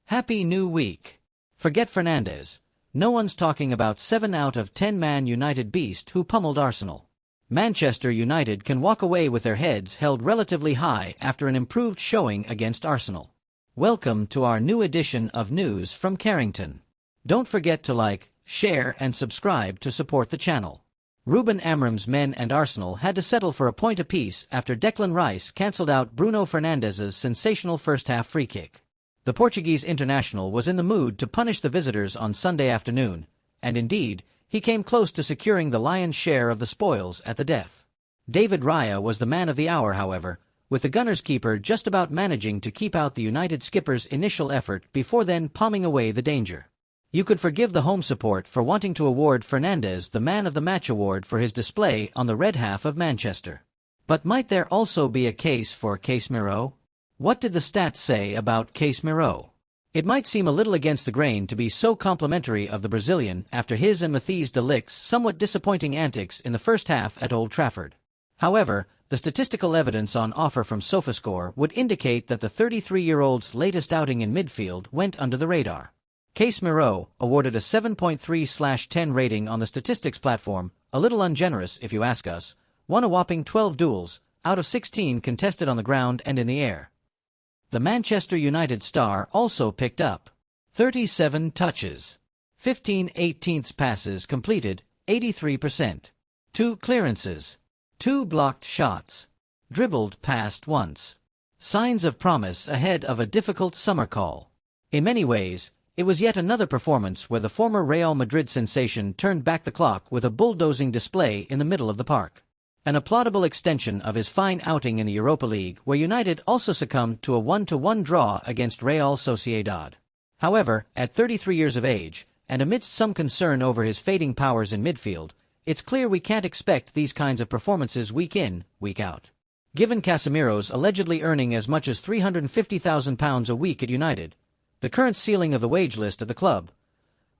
Happy New Week. Forget Fernandes. No one's talking about 7 out of 10 Man United beast who pummeled Arsenal. Manchester United can walk away with their heads held relatively high after an improved showing against Arsenal. Welcome to our new edition of News from Carrington. Don't forget to like, share and subscribe to support the channel. Ruben Amorim's men and Arsenal had to settle for a point apiece after Declan Rice cancelled out Bruno Fernandes's sensational first-half free kick. The Portuguese international was in the mood to punish the visitors on Sunday afternoon, and indeed, he came close to securing the lion's share of the spoils at the death. David Raya was the man of the hour, however, with the Gunners' keeper just about managing to keep out the United skipper's initial effort before then palming away the danger. You could forgive the home support for wanting to award Fernandes the Man of the Match award for his display on the red half of Manchester. But might there also be a case for Casemiro? What did the stats say about Casemiro? It might seem a little against the grain to be so complimentary of the Brazilian after his and Matthijs de Ligt's somewhat disappointing antics in the first half at Old Trafford. However, the statistical evidence on offer from SofaScore would indicate that the 33-year-old's latest outing in midfield went under the radar. Casemiro, awarded a 7.3/10 rating on the statistics platform, a little ungenerous if you ask us, won a whopping 12 duels, out of 16 contested on the ground and in the air. The Manchester United star also picked up 37 touches, 15/18 passes completed, 83%, 2 clearances, 2 blocked shots, dribbled past once. Signs of promise ahead of a difficult summer call. In many ways, it was yet another performance where the former Real Madrid sensation turned back the clock with a bulldozing display in the middle of the park. An applaudable extension of his fine outing in the Europa League, where United also succumbed to a 1-1 draw against Real Sociedad. However, at 33 years of age, and amidst some concern over his fading powers in midfield, it's clear we can't expect these kinds of performances week in, week out. Given Casemiro's allegedly earning as much as £350,000 a week at United, the current ceiling of the wage list at the club,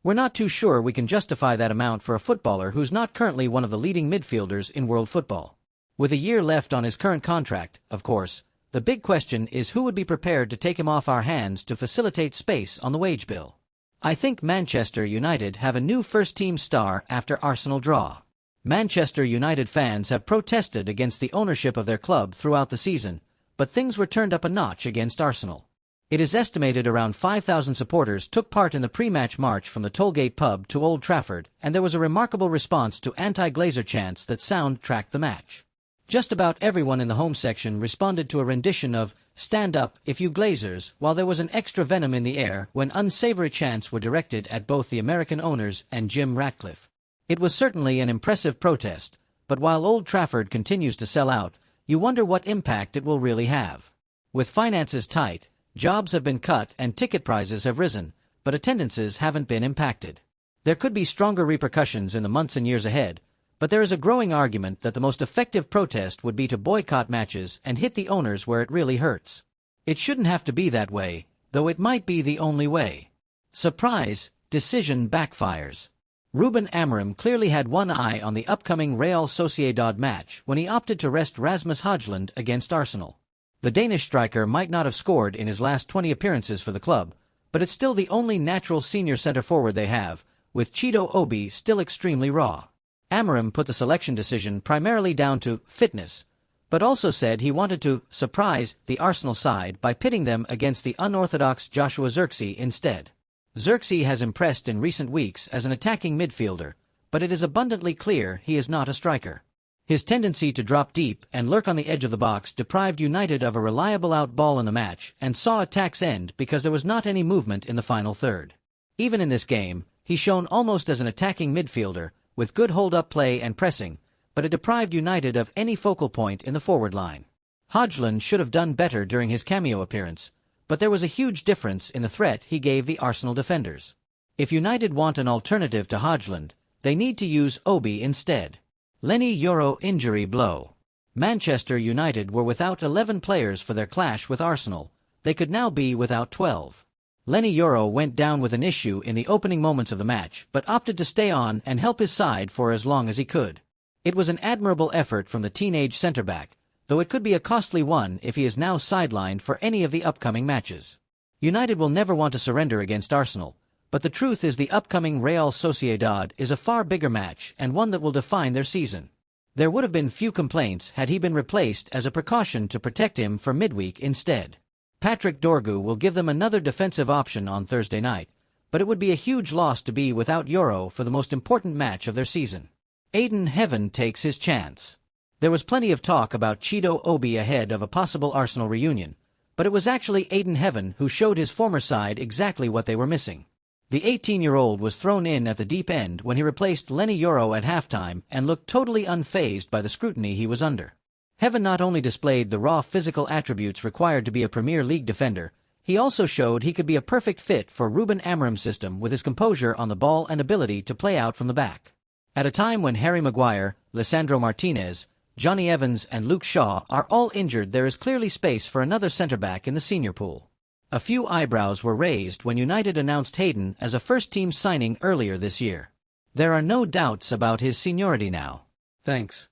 we're not too sure we can justify that amount for a footballer who's not currently one of the leading midfielders in world football. With a year left on his current contract, of course, the big question is who would be prepared to take him off our hands to facilitate space on the wage bill. I think Manchester United have a new first-team star after Arsenal draw. Manchester United fans have protested against the ownership of their club throughout the season, but things were turned up a notch against Arsenal. It is estimated around 5,000 supporters took part in the pre-match march from the Tollgate pub to Old Trafford, and there was a remarkable response to anti-Glazer chants that soundtracked the match. Just about everyone in the home section responded to a rendition of "Stand Up If You Glazers," while there was an extra venom in the air when unsavory chants were directed at both the American owners and Jim Ratcliffe. It was certainly an impressive protest, but while Old Trafford continues to sell out, you wonder what impact it will really have. With finances tight, jobs have been cut and ticket prices have risen, but attendances haven't been impacted. There could be stronger repercussions in the months and years ahead, but there is a growing argument that the most effective protest would be to boycott matches and hit the owners where it really hurts. It shouldn't have to be that way, though it might be the only way. Surprise, decision backfires. Ruben Amorim clearly had one eye on the upcoming Real Sociedad match when he opted to rest Rasmus Højlund against Arsenal. The Danish striker might not have scored in his last 20 appearances for the club, but it's still the only natural senior centre-forward they have, with Chido Obi still extremely raw. Amorim put the selection decision primarily down to fitness, but also said he wanted to surprise the Arsenal side by pitting them against the unorthodox Joshua Zirkzee instead. Zirkzee has impressed in recent weeks as an attacking midfielder, but it is abundantly clear he is not a striker. His tendency to drop deep and lurk on the edge of the box deprived United of a reliable out ball in the match and saw attacks end because there was not any movement in the final third. Even in this game, he shone almost as an attacking midfielder, with good hold-up play and pressing, but it deprived United of any focal point in the forward line. Højlund should have done better during his cameo appearance, but there was a huge difference in the threat he gave the Arsenal defenders. If United want an alternative to Højlund, they need to use Obi instead. Leny Yoro injury blow. Manchester United were without 11 players for their clash with Arsenal. They could now be without 12. Leny Yoro went down with an issue in the opening moments of the match, but opted to stay on and help his side for as long as he could. It was an admirable effort from the teenage centre-back, though it could be a costly one if he is now sidelined for any of the upcoming matches. United will never want to surrender against Arsenal, but the truth is the upcoming Real Sociedad is a far bigger match and one that will define their season. There would have been few complaints had he been replaced as a precaution to protect him for midweek instead. Patrick Dorgu will give them another defensive option on Thursday night, but it would be a huge loss to be without Euro for the most important match of their season. Aiden Heaven takes his chance. There was plenty of talk about Chido Obi ahead of a possible Arsenal reunion, but it was actually Aiden Heaven who showed his former side exactly what they were missing. The 18-year-old was thrown in at the deep end when he replaced Lenny Yoro at halftime and looked totally unfazed by the scrutiny he was under. Heaven not only displayed the raw physical attributes required to be a Premier League defender, he also showed he could be a perfect fit for Ruben Amorim's system with his composure on the ball and ability to play out from the back. At a time when Harry Maguire, Lisandro Martinez, Johnny Evans and Luke Shaw are all injured, there is clearly space for another centre-back in the senior pool. A few eyebrows were raised when United announced Hayden as a first-team signing earlier this year. There are no doubts about his seniority now. Thanks.